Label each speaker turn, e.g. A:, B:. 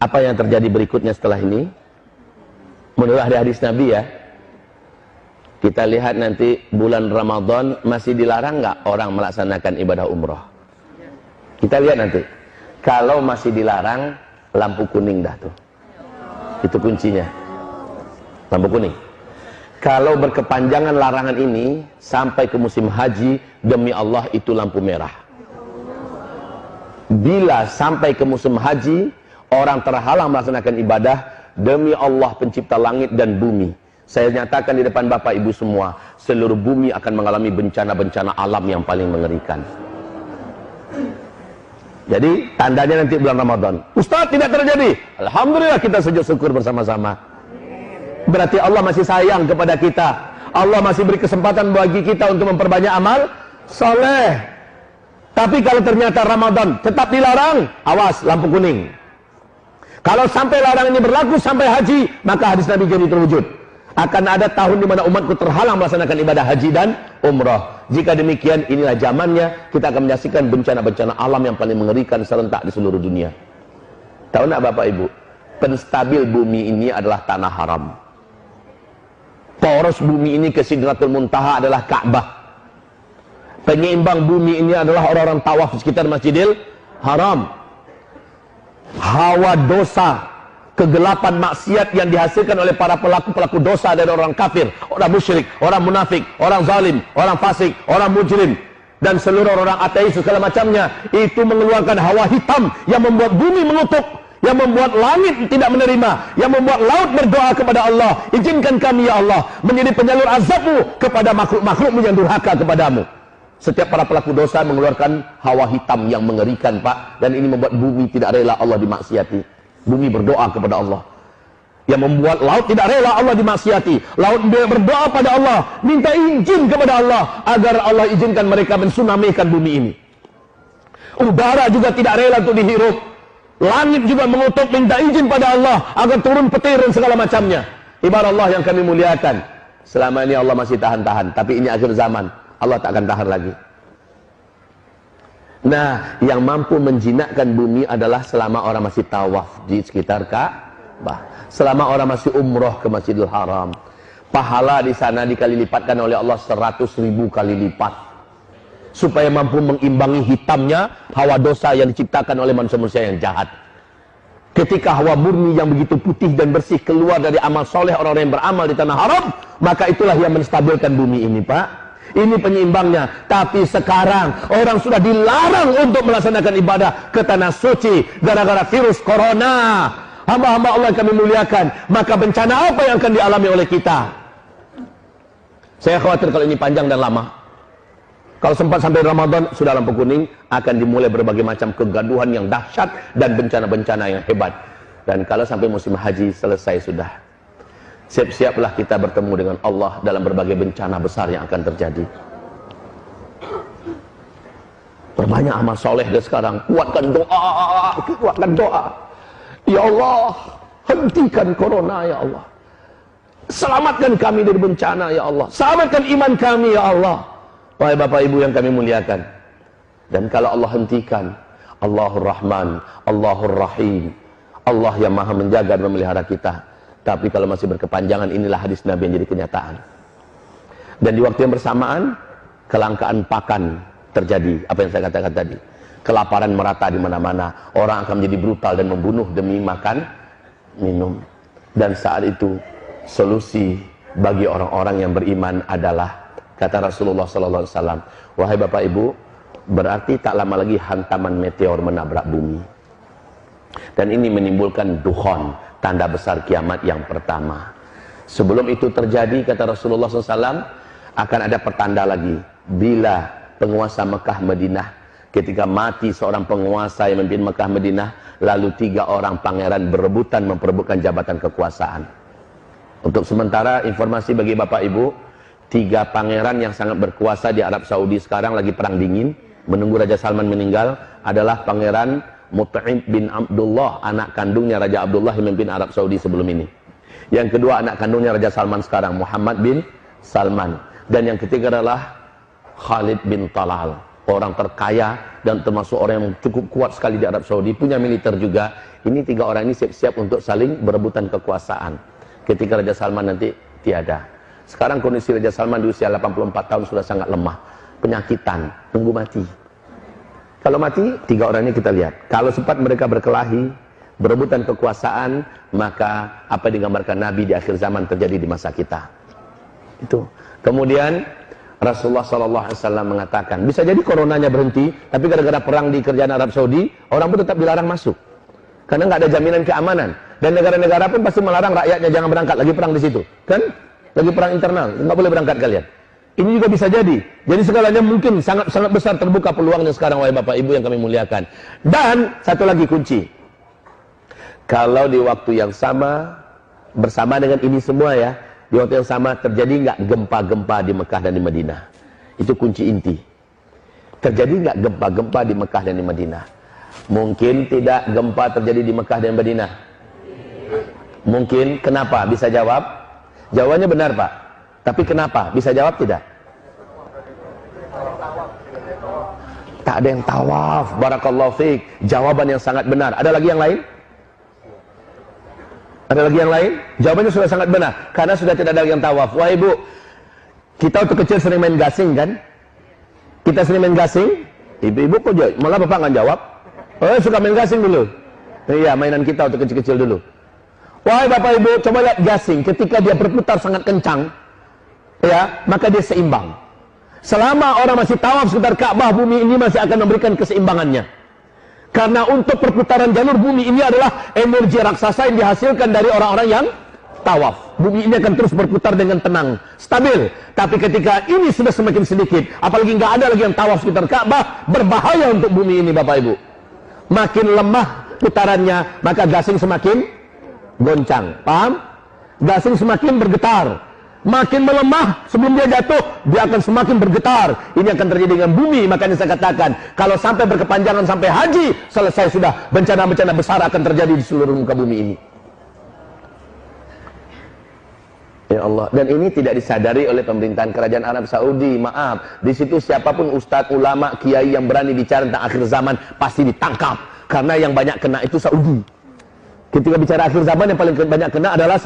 A: Apa yang terjadi berikutnya setelah ini? Menurut hadis Nabi ya, kita lihat nanti bulan Ramadan masih dilarang nggak orang melaksanakan ibadah umroh? Kita lihat nanti. Kalau masih dilarang, lampu kuning dah tuh. Itu kuncinya. Lampu kuning. Kalau berkepanjangan larangan ini sampai ke musim haji, demi Allah itu lampu merah. Bila sampai ke musim haji, orang terhalang melaksanakan ibadah, demi Allah pencipta langit dan bumi, saya nyatakan di depan Bapak Ibu semua, seluruh bumi akan mengalami bencana-bencana alam yang paling mengerikan. Jadi tandanya nanti bulan Ramadan. Ustaz, tidak terjadi. Alhamdulillah, kita sujud syukur bersama-sama. Berarti Allah masih sayang kepada kita. Allah masih beri kesempatan bagi kita untuk memperbanyak amal soleh. Tapi kalau ternyata Ramadan tetap dilarang, awas, lampu kuning. Kalau sampai larangan ini berlaku sampai haji, maka hadis Nabi jadi terwujud. Akan ada tahun di mana umatku terhalang melaksanakan ibadah haji dan umrah. Jika demikian, inilah zamannya kita akan menyaksikan bencana-bencana alam yang paling mengerikan serentak di seluruh dunia. Tahu nak Bapak Ibu? Penstabil bumi ini adalah tanah haram. Poros bumi ini ke Sidratul Muntaha adalah Ka'bah. Penyeimbang bumi ini adalah orang-orang tawaf di sekitar Masjidil Haram. Hawa dosa, kegelapan maksiat yang dihasilkan oleh para pelaku-pelaku dosa dari orang kafir, orang musyrik, orang munafik, orang zalim, orang fasik, orang mujrim, dan seluruh orang ateis segala macamnya, itu mengeluarkan hawa hitam yang membuat bumi mengutuk, yang membuat langit tidak menerima, yang membuat laut berdoa kepada Allah, izinkan kami ya Allah menjadi penyalur azabmu kepada makhluk-makhlukmu yang durhaka kepadamu. Setiap para pelaku dosa mengeluarkan hawa hitam yang mengerikan, Pak, dan ini membuat bumi tidak rela Allah dimaksiati. Bumi berdoa kepada Allah, yang membuat laut tidak rela Allah dimaksiati. Laut berdoa pada Allah, minta izin kepada Allah agar Allah izinkan mereka mensunamikan bumi ini. Udara juga tidak rela untuk dihirup. Langit juga mengutuk, minta izin pada Allah agar turun petir dan segala macamnya. Ibarat Allah yang kami muliakan, selama ini Allah masih tahan-tahan, tapi ini akhir zaman, Allah tak akan tahan lagi. Nah, yang mampu menjinakkan bumi adalah selama orang masih tawaf di sekitar Ka'bah, selama orang masih umroh ke Masjidil Haram. Pahala di sana dikali lipatkan oleh Allah 100.000 kali lipat, supaya mampu mengimbangi hitamnya hawa dosa yang diciptakan oleh manusia-manusia yang jahat. Ketika hawa murni yang begitu putih dan bersih keluar dari amal soleh orang-orang yang beramal di tanah haram, maka itulah yang menstabilkan bumi ini, Pak. Ini penyeimbangnya. Tapi sekarang orang sudah dilarang untuk melaksanakan ibadah ke tanah suci gara-gara virus corona. Hamba-hamba Allah yang kami muliakan, maka bencana apa yang akan dialami oleh kita? Saya khawatir kalau ini panjang dan lama. Kalau sempat sampai Ramadan, sudah lampu kuning, akan dimulai berbagai macam kegaduhan yang dahsyat dan bencana-bencana yang hebat. Dan kalau sampai musim haji selesai sudah, siap-siaplah kita bertemu dengan Allah dalam berbagai bencana besar yang akan terjadi. Perbanyak amal soleh dan sekarang, kuatkan doa. Ya Allah, hentikan corona ya Allah. Selamatkan kami dari bencana ya Allah. Selamatkan iman kami ya Allah. Wahai Bapak Ibu yang kami muliakan. Dan kalau Allah hentikan, Allahur Rahman, Allahur Rahim, Allah yang maha menjaga dan memelihara kita. Tapi kalau masih berkepanjangan, inilah hadis Nabi yang jadi kenyataan. Dan di waktu yang bersamaan, kelangkaan pakan terjadi. Apa yang saya katakan tadi, kelaparan merata di mana-mana. Orang akan menjadi brutal dan membunuh demi makan, minum. Dan saat itu solusi bagi orang-orang yang beriman adalah, kata Rasulullah SAW, wahai Bapak Ibu, berarti tak lama lagi hantaman meteor menabrak bumi. Dan ini menimbulkan dukhon, tanda besar kiamat yang pertama. Sebelum itu terjadi, kata Rasulullah SAW, akan ada pertanda lagi. Bila penguasa Mekah Madinah, ketika mati seorang penguasa yang memimpin Mekah Madinah, lalu 3 orang pangeran berebutan memperebutkan jabatan kekuasaan. Untuk sementara, informasi bagi Bapak Ibu, 3 pangeran yang sangat berkuasa di Arab Saudi sekarang lagi perang dingin, menunggu Raja Salman meninggal, adalah Pangeran Mut'im bin Abdullah, anak kandungnya Raja Abdullah yang memimpin Arab Saudi sebelum ini. Yang kedua, anak kandungnya Raja Salman sekarang, Muhammad bin Salman. Dan yang ketiga adalah Khalid bin Talal. orang terkaya dan termasuk orang yang cukup kuat sekali di Arab Saudi, punya militer juga. Ini 3 orang ini siap-siap untuk saling berebutan kekuasaan ketika Raja Salman nanti tiada. Sekarang kondisi Raja Salman di usia 84 tahun sudah sangat lemah, penyakitan, tunggu mati. Kalau mati, 3 orang ini kita lihat. Kalau sempat mereka berkelahi, berebutan kekuasaan, maka apa yang digambarkan Nabi di akhir zaman terjadi di masa kita. Itu. Kemudian Rasulullah SAW mengatakan, bisa jadi coronanya berhenti, tapi gara-gara perang di kerajaan Arab Saudi, orang pun tetap dilarang masuk. Karena nggak ada jaminan keamanan. Dan negara-negara pun pasti melarang rakyatnya jangan berangkat, lagi perang di situ. Kan? Lagi perang internal, nggak boleh berangkat kalian. Ini juga bisa jadi. Jadi segalanya mungkin sangat besar terbuka peluangnya sekarang, wahai Bapak Ibu yang kami muliakan. Dan satu lagi kunci. Kalau di waktu yang sama, bersama dengan ini semua ya, di waktu yang sama terjadi nggak gempa-gempa di Mekah dan di Madinah? Itu kunci inti. Terjadi nggak gempa-gempa di Mekah dan di Madinah? Mungkin tidak gempa terjadi di Mekah dan Madinah. Mungkin. Kenapa? Bisa jawab? Jawabannya benar, Pak. Tapi kenapa? Bisa jawab tidak? Tak ada yang tawaf. Barakallahu fiik. Jawaban yang sangat benar. Ada lagi yang lain? Ada lagi yang lain? Jawabannya sudah sangat benar. Karena sudah tidak ada lagi yang tawaf. Wah Ibu, kita waktu kecil sering main gasing kan? Kita sering main gasing. Ibu-ibu kok malah Bapak nggak jawab? Oh, suka main gasing dulu. Iya, mainan kita waktu kecil-kecil dulu. Wahai Bapak Ibu, coba lihat gasing. Ketika dia berputar sangat kencang, ya, maka dia seimbang. Selama orang masih tawaf sekitar Ka'bah, bumi ini masih akan memberikan keseimbangannya. Karena untuk perputaran jalur bumi ini adalah energi raksasa yang dihasilkan dari orang-orang yang tawaf. Bumi ini akan terus berputar dengan tenang, stabil. Tapi ketika ini sudah semakin sedikit, apalagi nggak ada lagi yang tawaf sekitar Ka'bah, berbahaya untuk bumi ini, Bapak Ibu. Makin lemah putarannya, maka gasing semakin goncang. Paham? Gasing semakin bergetar. Makin melemah sebelum dia jatuh, dia akan semakin bergetar. Ini akan terjadi dengan bumi. Makanya saya katakan, kalau sampai berkepanjangan sampai haji, selesai sudah. Bencana-bencana besar akan terjadi di seluruh muka bumi ini. Ya Allah. Dan ini tidak disadari oleh pemerintahan kerajaan Arab Saudi. Maaf, di situ siapapun ustadz, ulama, kiai yang berani bicara tentang akhir zaman pasti ditangkap. Karena yang banyak kena itu Saudi. Ketika bicara akhir zaman yang paling banyak kena adalah